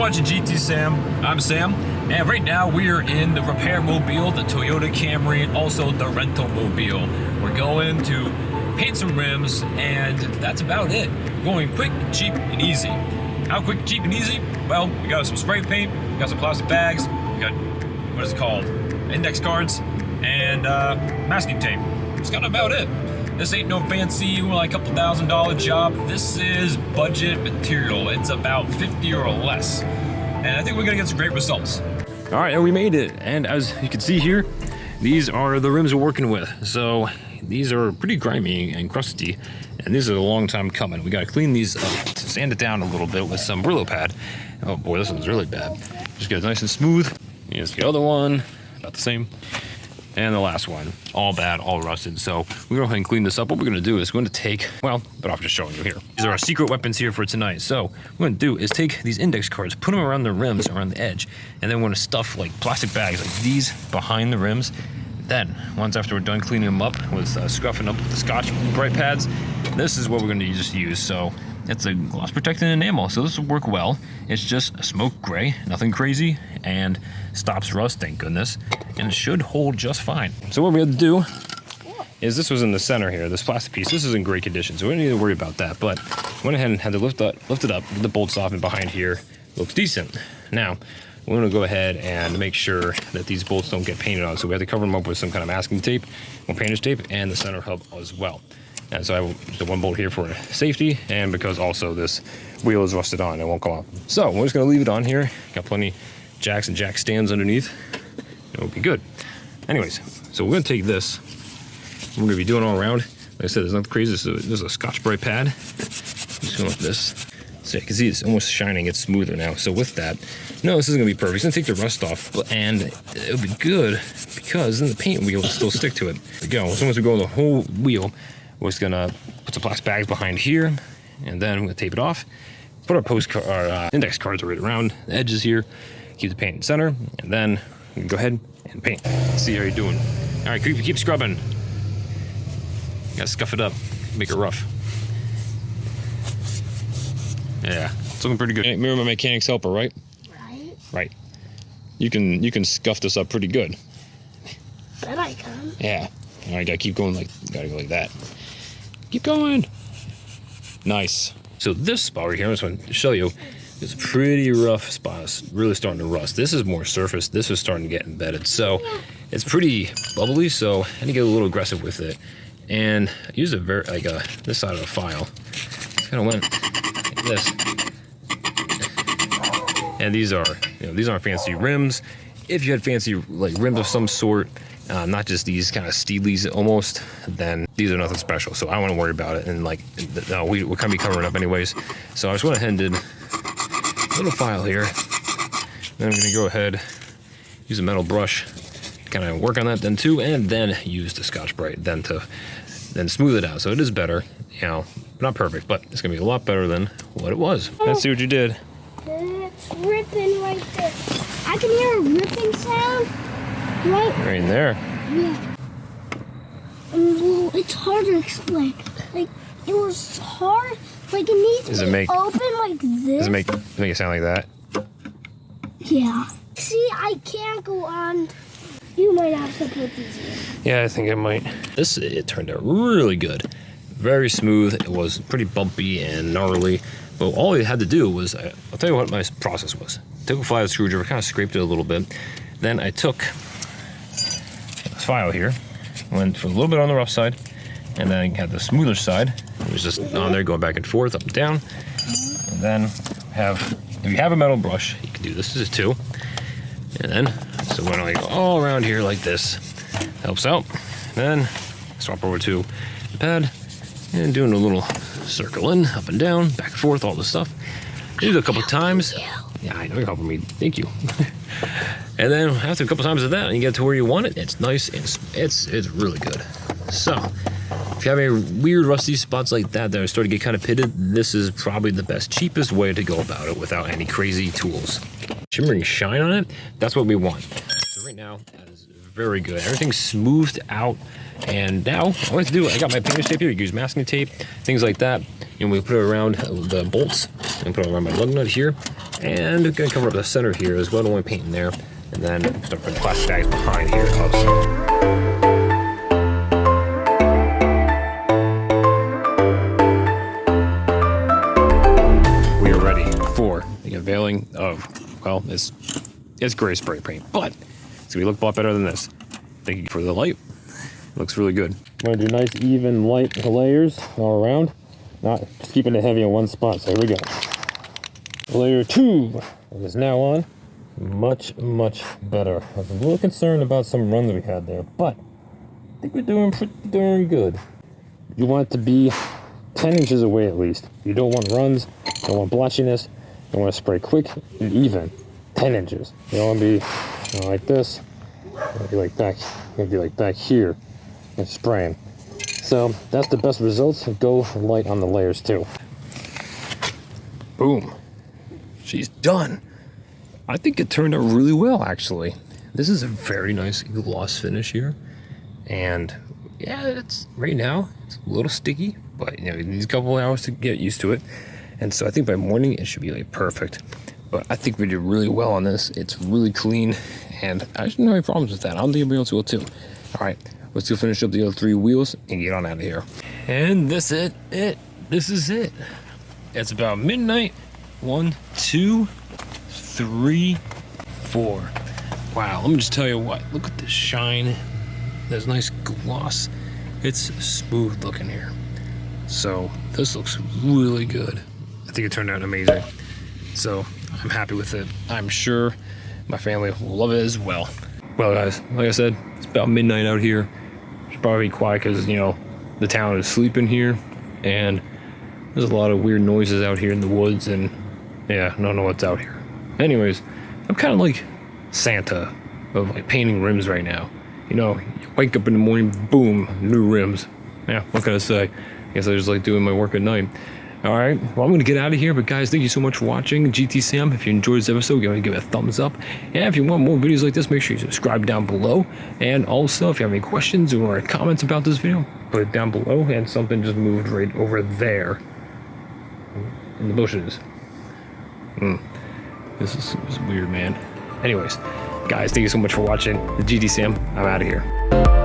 watching GTSam. I'm Sam, and right now we are in the repair mobile, the Toyota Camry, and also the rental mobile. We're going to paint some rims, and that's about it. Going quick, cheap, and easy. How quick, cheap, and easy? Well, we got some spray paint, we got some plastic bags, we got, what is it called? Index cards, and masking tape. That's kind of about it. This ain't no fancy, like $2,000 job. This is budget material. It's about 50 or less. And I think we're gonna get some great results. All right, and we made it. And as you can see here, these are the rims we're working with. So these are pretty grimy and crusty, and these are a long time coming. We gotta clean these up, sand it down a little bit with some Brillo pad. Oh boy, this one's really bad. Just get it nice and smooth. Here's the other one, about the same. And the last one, all bad, all rusted. So we're gonna go ahead and clean this up. What we're gonna do is we're gonna take, well, but I'm just showing you here. These are our secret weapons here for tonight. So what we're gonna do is take these index cards, put them around the rims, around the edge, and then we're gonna stuff like plastic bags like these behind the rims. Then, once after we're done cleaning them up with scruffing up with the Scotch Brite Pads, this is what we're gonna just use. So it's a gloss protecting enamel, so this will work well. It's just a smoke gray, nothing crazy, and stops rust, thank goodness, and it should hold just fine. So what we had to do is, this was in the center here, this plastic piece. This is in great condition, so we don't need to worry about that, but went ahead and had to lift it up, the bolts off, and behind here looks decent. Now, we're gonna go ahead and make sure that these bolts don't get painted on, so we have to cover them up with some kind of masking tape or painter's tape, and the center hub as well. And so I have the one bolt here for safety, and because also this wheel is rusted on, it won't come off. So we're just gonna leave it on here. Got plenty jacks and jack stands underneath. It'll be good. Anyways, so we're gonna take this. We're gonna be doing all around. Like I said, there's nothing crazy. This is a Scotch Brite Pad. Just going with this. So you can see it's almost shining. It's smoother now. So with that, no, this isn't gonna be perfect. It's gonna take the rust off, and it'll be good because then the paint wheel will still stick to it. There we go. So once we go the whole wheel, we're just gonna put some plastic bags behind here, and then we're gonna tape it off. Put our index cards right around the edges here. Keep the paint in center, and then we can go ahead and paint. Let's see how you're doing. All right, keep scrubbing. You gotta scuff it up, make it rough. Yeah, it's looking pretty good. Remember my mechanic's helper, right? Right. Right. You can scuff this up pretty good. Bet I can. Yeah. All right, gotta keep going gotta go like that. Keep going. Nice. So this spot right here, I just want to show you, it's a pretty rough spot. It's really starting to rust. This is more surface. This is starting to get embedded. So it's pretty bubbly, so I had to get a little aggressive with it. And I used a this side of the file. Just kind of went like this. And these aren't fancy rims. If you had fancy like rims of some sort, not just these kind of Steelies almost, then these are nothing special. So I don't want to worry about it. And like, no, we're gonna be covering up anyways. So I just went ahead and did a little file here. Then I'm gonna go ahead, use a metal brush, kind of work on that then too, and then use the Scotch Brite then to smooth it out. So it is better, not perfect, but it's gonna be a lot better than what it was. Let's see what you did. It's ripping right there. I can hear a ripping sound. Right in there. Yeah. Well, it's hard to explain. Like, it was hard. Like, it needs to be open like this. Does it make it sound like that? Yeah. See, I can't go on. You might have to put these in. Yeah, I think I might. It turned out really good. Very smooth. It was pretty bumpy and gnarly. But all I had to do was, I'll tell you what my process was. Took a flathead screwdriver, kind of scraped it a little bit. Then I took this file here, went for a little bit on the rough side, and then I had the smoother side. It was just on there going back and forth, up and down. And then if you have a metal brush, you can do this as too. And then, so when I go all around here like this, helps out. Then swap over to the pad and doing a little circling up and down, back and forth, all this stuff. Do it a couple times. Yeah, I know you're helping me. Thank you. And then after a couple times of that, and you get to where you want it, it's nice. It's really good. So if you have any weird rusty spots like that are starting to get kind of pitted, this is probably the best, cheapest way to go about it without any crazy tools. Shimmering shine on it, that's what we want. So right now, that is very good. Everything's smoothed out. And now, all I have to do, I got my painter's tape here. You can use masking tape, things like that. And we put it around the bolts and put it around my lug nut here. And we're gonna cover up the center here as well. I don't want to paint in there. And then start putting plastic bags behind here also. For the unveiling of, well, it's gray spray paint, but it's gonna look a lot better than this. Thank you for the light. It looks really good. I'm gonna do nice even light layers all around, not just keeping it heavy in one spot. So here we go. Layer 2 is now on. Much better. I was a little concerned about some runs we had there, but I think we're doing pretty darn good. You want it to be 10 inches away at least. You don't want runs, you don't want blotchiness. You want to spray quick and even, 10 inches. You don't want to be like this, you want to be like that, you want to be like back here and spraying. So that's the best results. Go light on the layers too. Boom. She's done. I think it turned out really well actually. This is a very nice gloss finish here. And yeah, it's right now, it's a little sticky, but you know, it needs a couple of hours to get used to it. And so I think by morning it should be like perfect. But I think we did really well on this. It's really clean and I shouldn't have any problems with that. I don't think anybody else will too. All right, let's go finish up the other 3 wheels and get on out of here. And this is it. It's about midnight. 1, 2, 3, 4. Wow, let me just tell you what, look at this shine. There's nice gloss. It's smooth looking here. So this looks really good. I think it turned out amazing. So I'm happy with it. I'm sure my family will love it as well. Well guys, like I said, it's about midnight out here. Should probably be quiet because, you know, the town is sleeping here and there's a lot of weird noises out here in the woods and yeah, I don't know what's out here. Anyways, I'm kind of like Santa of like painting rims right now. You know, you wake up in the morning, boom, new rims. Yeah, what can I say? I guess I just like doing my work at night. All right, well, I'm going to get out of here. But guys, thank you so much for watching GTSam. If you enjoyed this episode, go ahead and give it a thumbs up. And if you want more videos like this, make sure you subscribe down below. And also, if you have any questions or comments about this video, put it down below. And something just moved right over there in the bushes. This is weird, man. Anyways, guys, thank you so much for watching the GTSam. I'm out of here.